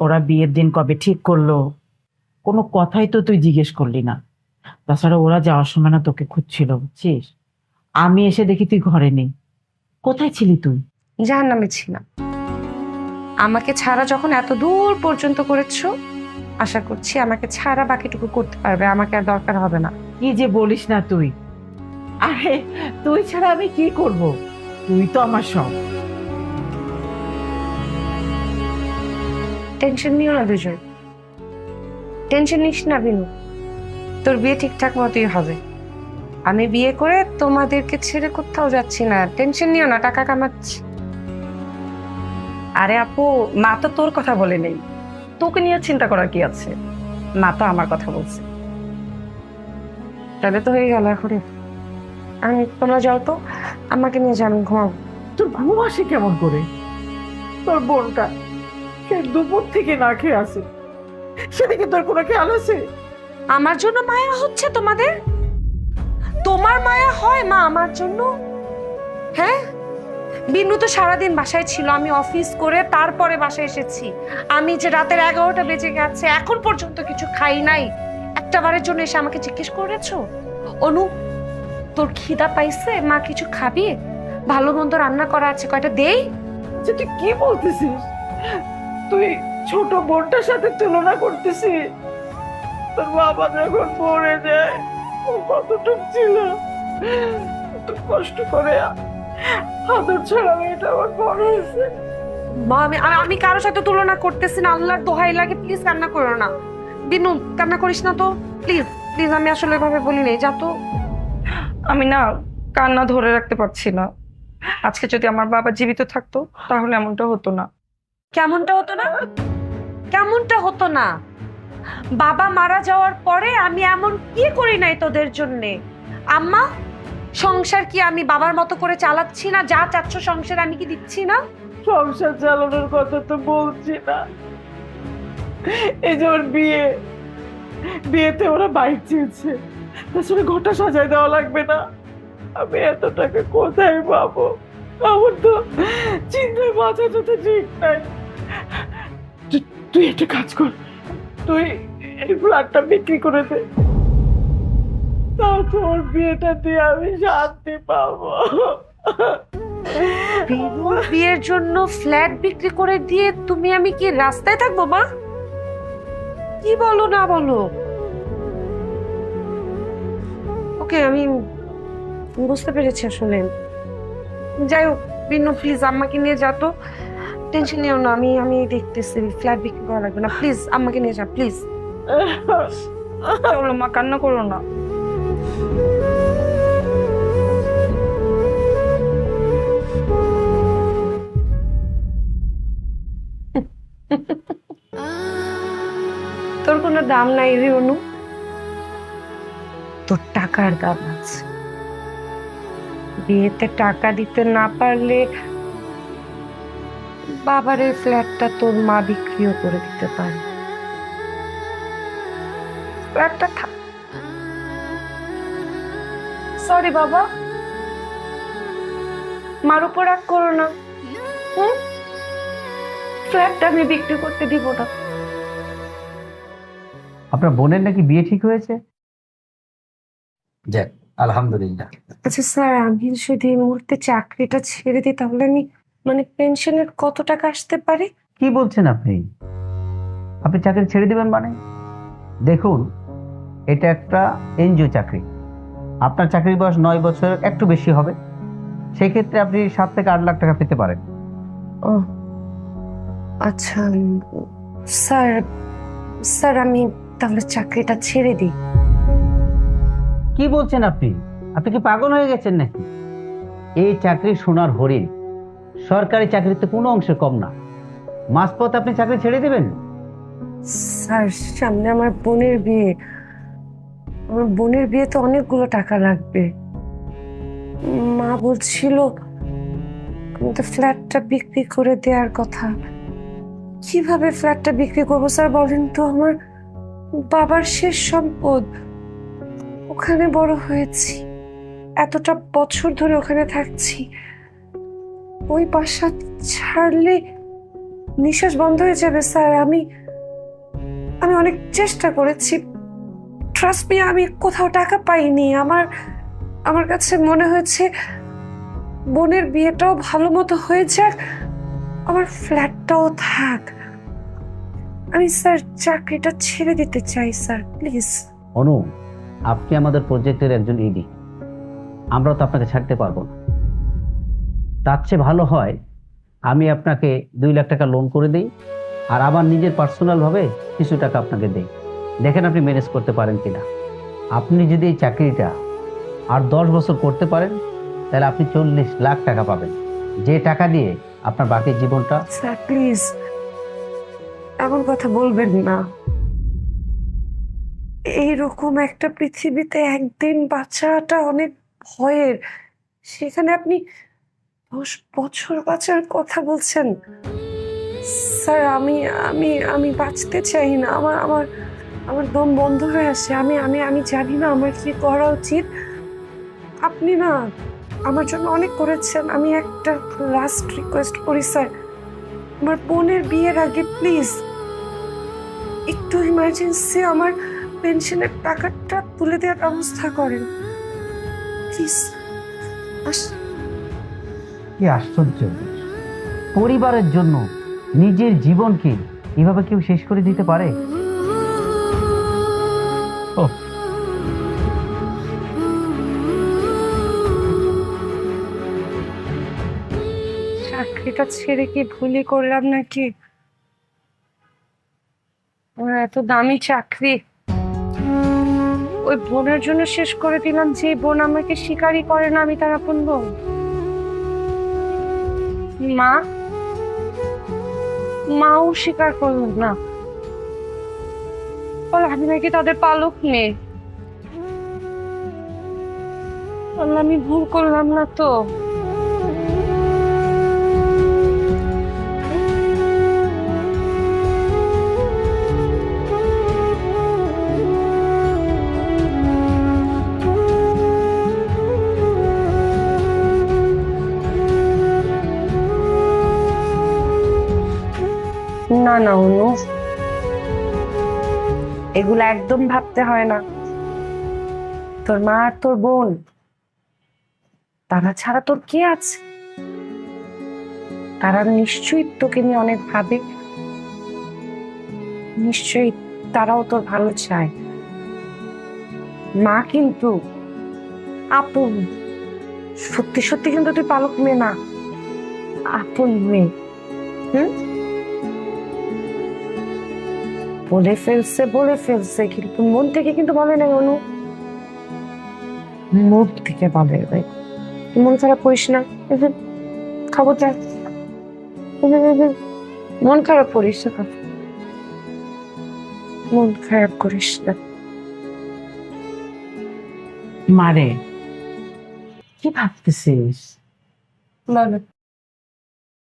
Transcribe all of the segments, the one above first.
ওরা বিয়ের দিন কবে ঠিক করলো? কোনো কথাই তো তুই জিজ্ঞেস করলি না। তাছাড়া ওরা যাওয়ার সময় না তোকে খুঁজছিল, বুঝছিস? আমি এসে দেখি তুই ঘরে নেই। কোথায় ছিলি তুই? জাহান্নামে ছিলাম। আমাকে ছাড়া যখন এত দূর পর্যন্ত করেছো, আশা করছি আমাকে ছাড়া বাকিটুকু করতে পারবে, আমাকে আর দরকার হবে না। কি যে বলিস না তুই! আরে, তুই ছাড়া আমি কি করব? তুই তো আমার সব। টেনশন নিও না দুজন, টেনশন নিস না বিনু। তোর বিয়ে ঠিকঠাক মতোই হবে। আমি বিয়ে করে তোমাদেরকে ছেড়ে কোথাও যাচ্ছি না, টেনশন নিও না, টাকা কামাচ্ছি। আরে আপু, মা তো তোর কথা বলে নেই, তোকে নিয়ে চিন্তা করার কি আছে? মা তো আমার কথা বলছে। তাহলে তো হয়ে গেল। এখন আমি, তোমরা যাও তো, আমাকে নিয়ে যাও, আমি ঘুমাবো। তোর ঘুম আসে কেমন করে? তোর বোনটা সে দুপুর থেকে না খেয়ে আছে, সেদিকে তোর কোনো খেয়াল আছে? আমার জন্য মায়া হচ্ছে তোমাদের? তোমার মায়া হয় মা আমার জন্য? হ্যাঁ, বিনু তো সারাদিন বাসায় ছিল, আমি অফিস করে তারপরে বাসায় এসেছি। আমি যে রাতের 11টা বেজে গেছে এখন পর্যন্ত কিছু খাই নাই, একটা বারের জন্য এসে আমাকে জিজ্ঞেস করেছো অনু তোর খিদা পাইছে, মা কিছু খাবি, ভালো মন্দ রান্না করা আছে, কয়টা দেই? যে তুই কি বলতেছিস? তুই ছোট বোনটার সাথে তুলনা করতেছিস? তোর বাবা যখন পড়ে যায় ও কতটুক ছিল, কত কষ্ট করে আদর ছাড়া মেয়েটা আমার বড় হয়েছে। মা আমি আমি আমি কারোর সাথে তুলনা করতেছি না, আল্লাহর দোহাই লাগে, প্লিজ কান্না করো না। বিনু কান্না করিস না তো, প্লিজ প্লিজ, আমি আসলে এভাবে বলি নাই, যা তো। আমি না কান্না ধরে রাখতে পারছি না। আজকে যদি আমার বাবা জীবিত থাকতো তাহলে এমনটা হতো না। কেমনটা হতো না? কেমনটা হতো না? বাবা মারা যাওয়ার পরে আমি এমন কি করি নাই তোদের জন্যে? আম্মা, সংসার কি আমি বাবার মতো করে চালাচ্ছি না? যা চাচ্ছ সংসার আমি কি দিচ্ছি না? সংসার চালানোর কথা তো বলছি না, এই যে ওর বিয়েতে ওরা বাইক চেয়েছে, তাছাড়া ঘরটা সাজায় দেওয়া লাগবে না? আমি এত টাকা কোথায় পাবো? আমার তো চিন্তায় মাথা তো ঠিক নাই। তুই একটা কাজ কর, তুই এই ফ্ল্যাটটা বিক্রি করে দে, তাও তোর বিয়েটা দিয়ে আমি শান্তি পাবো। বিনুর বিয়ের জন্য ফ্ল্যাট বিক্রি করে দিয়ে তুমি আমি কি রাস্তায় থাকবো মা? কি বলো না বলো? ওকে, আমি বুঝতে পেরেছি আসলে। যাই হোক বিনু, প্লিজ আম্মাকে নিয়ে যা তো, টেনশন নিও না, আমি আমি দেখতেছি, ফ্ল্যাট বিক্রি করা লাগবে না, প্লিজ আম্মাকে নিয়ে যা প্লিজ। চলো মা, কান্না করো না। তোর কোনো দাম নাই রে অনু, তোর টাকার দাম আছে। বিয়েতে টাকা দিতে না পারলে বাবার এই ফ্ল্যাটটা তোর মা বিক্রিও করে দিতে পারে। ফ্ল্যাটটা থাক। সরি বাবা, মার উপর রাগ করো না। ফ্ল্যাটটা আমি বিক্রি করতে দিব না। আপনার বোনের নাকি বিয়ে ঠিক হয়েছে? যাক, আলহামদুলিল্লাহ। আচ্ছা স্যার, আমি যদি এই মুহূর্তে চাকরিটা ছেড়ে দিই তাহলে আমি মানে পেনশনের কত টাকা আসতে পারে? কি বলছেন আপনি? আপনি চাকরি ছেড়ে দিবেন মানে? দেখুন, এটা একটা এনজিও চাকরি। আপনার চাকরির বয়স 9 বছর একটু বেশি হবে, সেই ক্ষেত্রে আপনি 7 থেকে 8 লাখ টাকা পেতে পারেন। ও আচ্ছা স্যার, স্যার আমি তাহলে চাকরিটা ছেড়ে দিই। কি বলছেন আপনি? আপনি কি পাগল হয়ে গেছেন নাকি? এই চাকরি সোনার হরিণ, সরকারি চাকরিতে কোনো অংশে কম না। মাঝপথে আপনি চাকরি ছেড়ে দিবেন? স্যার সামনে আমার বোনের বিয়ে, আমার বোনের বিয়েতে অনেকগুলো টাকা লাগবে। মা বলছিল আমাদের ফ্ল্যাটটা বিক্রি করে দেওয়ার কথা। কিভাবে ফ্ল্যাটটা বিক্রি করবো স্যার বলেন তো? আমার বাবার শেষ সম্পদ, ওখানে বড় হয়েছি, এতটা বছর ধরে ওখানে থাকছি। ওই বাসা ছাড়লে নিঃশ্বাস বন্ধ হয়ে যাবে স্যার। আমি আমি অনেক চেষ্টা করেছি, ট্রাস্ট মি, আমি কোথাও টাকা পাইনি। আমার আমার কাছে মনে হয়েছে বোনের বিয়েটাও ভালো মতো হয়ে যাক, আমার ফ্ল্যাটটাও থাক। আমি স্যার চাকরিটা ছেড়ে দিতে চাই স্যার, প্লিজ। অনু, আপনি আমাদের প্রজেক্টের একজন ইডি, আমরা তো আপনাকে ছাড়তে পারবো না। তার চেয়ে ভালো হয় আমি আপনাকে 2 লাখ টাকা লোন করে দিই, আর আমার নিজের পার্সোনালভাবে কিছু টাকা আপনাকে দিই। দেখেন আপনি ম্যানেজ করতে পারেন কিনা। আপনি যদি এই চাকরিটা আর 10 বছর করতে পারেন, তাহলে আপনি 40 লাখ টাকা পাবেন, যে টাকা দিয়ে আপনার বাকি জীবনটা। স্যার প্লিজ এমন কথা বলবেন না। এইরকম একটা পৃথিবীতে একদিন বাঁচাটা অনেক ভয়ের, সেখানে আপনি 10 বছর বাঁচার কথা বলছেন। স্যার আমি আমি আমি বাঁচতে চাই না। আমার আমার আমার দম বন্ধ হয়ে আসে। আমি আমি আমি জানি না আমার কি করা উচিত। আপনি না আমার জন্য অনেক করেছেন। আমি একটা লাস্ট রিকোয়েস্ট করি স্যার, আমার বোনের বিয়ের আগে প্লিজ একটু ইমার্জেন্সি আমার পেনশনের টাকাটা তুলে দেওয়ার ব্যবস্থা করেন প্লিজ। কি আশ্চর্য! পরিবারের জন্য নিজের জীবনকে এভাবে কেউ শেষ করে দিতে পারে? ওহ, চাকরিটা ছেড়ে কি ভুলই করলাম নাকি? আমার এত দামি চাকরি ওই বোনের জন্য শেষ করে দিলাম, যে বোন আমাকে স্বীকারই করে না আমি তার আপন বোন। মাও স্বীকার করলেন না, বলে আমি নাকি তাদের পালক মেয়ে। বললাম আমি ভুল করলাম না তো? না না অনু, এগুলো একদম ভাবতে হয় না। তোর মা আর তোর বোন, তারা ছাড়া তোর কে আছে? তারা নিশ্চয়ই তোকে নিয়ে অনেক ভাবে, নিশ্চয়ই তারাও তোর ভালো চায়। মা কিন্তু আপন, সত্যি সত্যি কিন্তু তুই পালক মেয়ে না, আপন মেয়ে। বলে ফেলছে কিন্তু মন থেকে কিন্তু বলে নাই অনু, মুখ থেকে বলে নাই। মন খারাপ করিস না, খবরদার মন খারাপ করিস না, মন খারাপ করিস না। মারে কি ভাবতেছিস? বলো।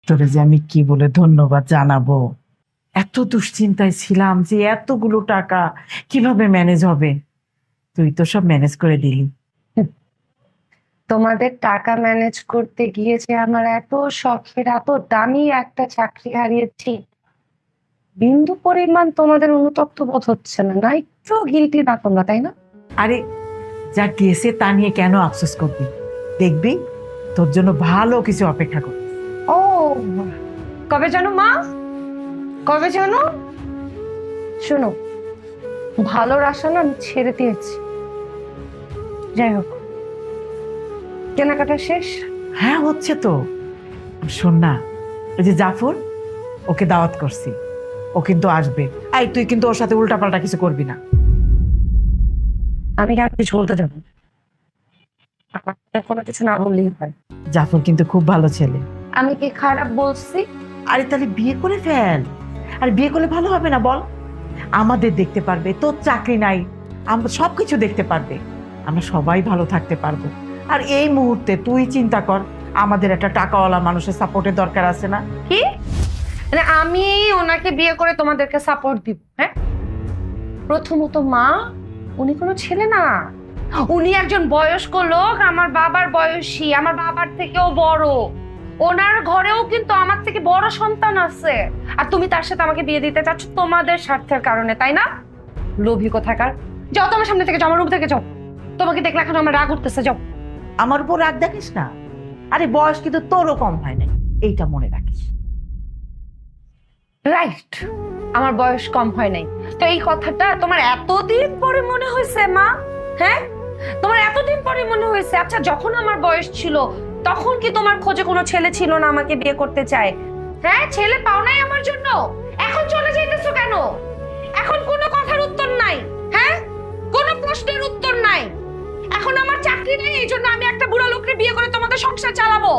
তোরে যে আমি কি বলে ধন্যবাদ জানাবো, এত দুশ্চিন্তায় ছিলাম যে এতগুলো টাকা কিভাবে ম্যানেজ হবে, তুই তো সব ম্যানেজ করে দিলি। তোমাদের টাকা ম্যানেজ করতে গিয়েছে আমার এত শখের এত দামি একটা চাকরি হারিয়েছি, বিন্দু পরিমাণ তোমাদের অনুতপ্ত বোধ হচ্ছে না? না একটু গিলটি না তোমরা, তাই না? আরে যা গেছে তা নিয়ে কেন আফসোস করবি? দেখবি তোর জন্য ভালো কিছু অপেক্ষা কর। ও কবে জানো মা, কবে জানো? শোনো, ভালোর আশা না আমি ছেড়ে দিয়েছি। যাই হোক, কেনাকাটা শেষ? হ্যাঁ হচ্ছে তো। শোন না, ওই যে জাফর, ওকে দাওয়াত করছি, ও কিন্তু আসবে। আই তুই কিন্তু ওর সাথে উল্টাপাল্টা কিছু করবি না। আমি আর কিছু বলতে যাবো, কোনো কিছু না বললেই হয়। জাফর কিন্তু খুব ভালো ছেলে। আমি কি খারাপ বলছি? আরে তাহলে বিয়ে করে ফেল। আর বিয়ে করলে ভালো হবে না বল? আমাদের দেখতে পারবে, তোর চাকরি নাই, আমরা সবকিছু দেখতে পারবে, আমরা সবাই ভালো থাকতে পারবো। আর এই মুহূর্তে তুই চিন্তা কর, আমাদের একটা টাকাওয়ালা মানুষের সাপোর্টের দরকার আছে না? কি মানে আমি ওনাকে বিয়ে করে তোমাদেরকে সাপোর্ট দিব? হ্যাঁ, প্রথমত মা, উনি কোনো ছেলে না, উনি একজন বয়স্ক লোক, আমার বাবার বয়সী, আমার বাবার থেকেও বড়। ওনার ঘরেও কিন্তু আমার থেকে বড় সন্তান আছে, আর তুমি তার সাথে আমাকে বিয়ে দিতে চাচ্ছ তোমাদের স্বার্থের কারণে, তাই না? লোভী কোথাকার। যাও তোমার সামনে থেকে যাও, আমার রুম থেকে যাও। তোমাকে দেখলে এখন আমার রাগ উঠতেছে, যাও। আমার উপর রাগ দেখিস না। আরে বয়স কিন্তু তোরও কম হয় নাই, এইটা মনে রাখিস। রাইট, আমার বয়স কম হয় নাই। তো এই কথাটা তোমার এতদিন পরে মনে হয়েছে মা? হ্যাঁ, তোমার এতদিন পরে মনে হয়েছে? আচ্ছা, যখন আমার বয়স ছিল তখন কি তোমার খোঁজে কোনো ছেলে ছিল না আমাকে বিয়ে করতে চায়? হ্যাঁ, ছেলে পাও নাই আমার জন্য? এখন চলে যাইতেছো কেন? এখন কোনো কথার উত্তর নাই, হ্যাঁ, কোনো প্রশ্নের উত্তর নাই। এখন আমার চাকরি নেই, এই জন্য আমি একটা বুড়া লোককে বিয়ে করে তোমাদের সংসার চালাবো।